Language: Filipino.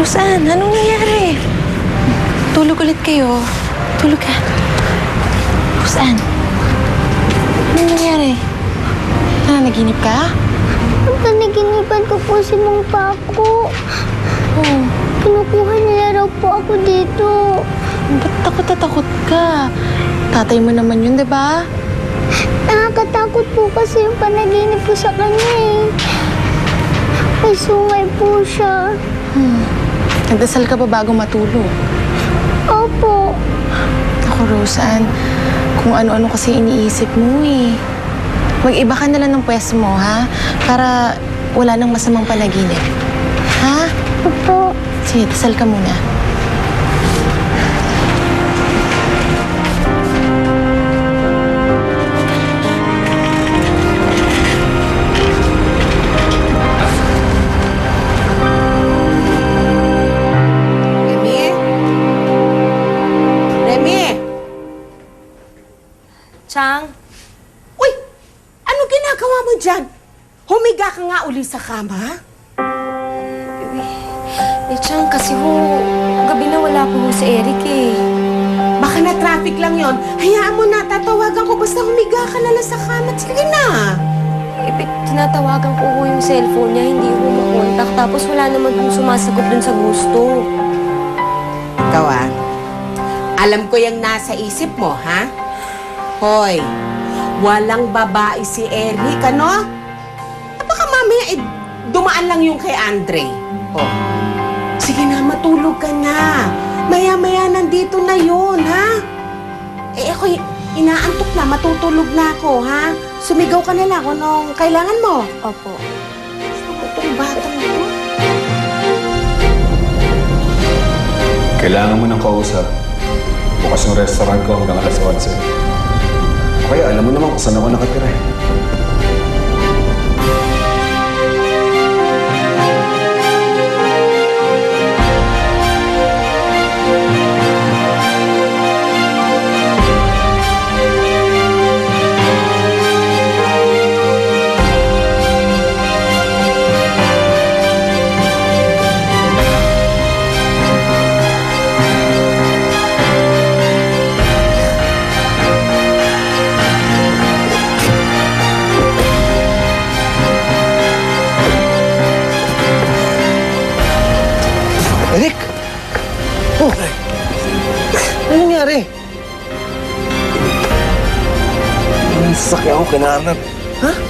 Roseanne, anong nangyari? Tulog ulit kayo. Tulog ka. Roseanne, anong nangyari? Naginip ka? Nanaginipan ko po si Mang Paco. Oh, Kinukuha nila raw po ako dito. ba't takot na takot ka? Tatay mo naman yun, di ba? Nakakatakot po kasi yung panaginip ko sa kanya eh. May sungay po siya. Nagdasal ka ba bago matulog? Opo. Ako, Roseanne, kung ano-ano kasi iniisip mo eh. Mag-iba ka na lang ng pwesto mo, ha? Para wala nang masamang panaginip. Ha? Opo. Sige, dasal ka muna. Remy? Remy? Chang, Uy! Ano ginagawa mo dyan? Humiga ka nga uli sa kama? Chang, kasi gabi na wala po si Eric eh. Baka na-traffic lang yon. Hayaan mo na, tatawagan ko. Basta humiga ka na lang sa kama. Sige na. Tinatawagan ko yung cellphone niya, hindi ko makontak. Tapos wala naman kong sumasagot dun sa gusto. Ikaw alam ko yung nasa isip mo, ha? Hoy, walang babae si Eric, ano? Baka mamaya dumaan lang yung kay Andre. Oh. Sige na, matulog ka na. Maya-maya nandito na yun, ha? Ako inaantok na, matutulog na ako, ha? Sumigaw ka na lang kung anong kailangan mo. Opo. Itong batang ito. Kailangan mo ng kausap. Bukas yung restaurant ko hanggang alas 11. Kaya alam mo naman kung saan ako nakatira eh. Eric! Oh! Ano nangyari? Ang sasakyan ko kinahanap. Ha?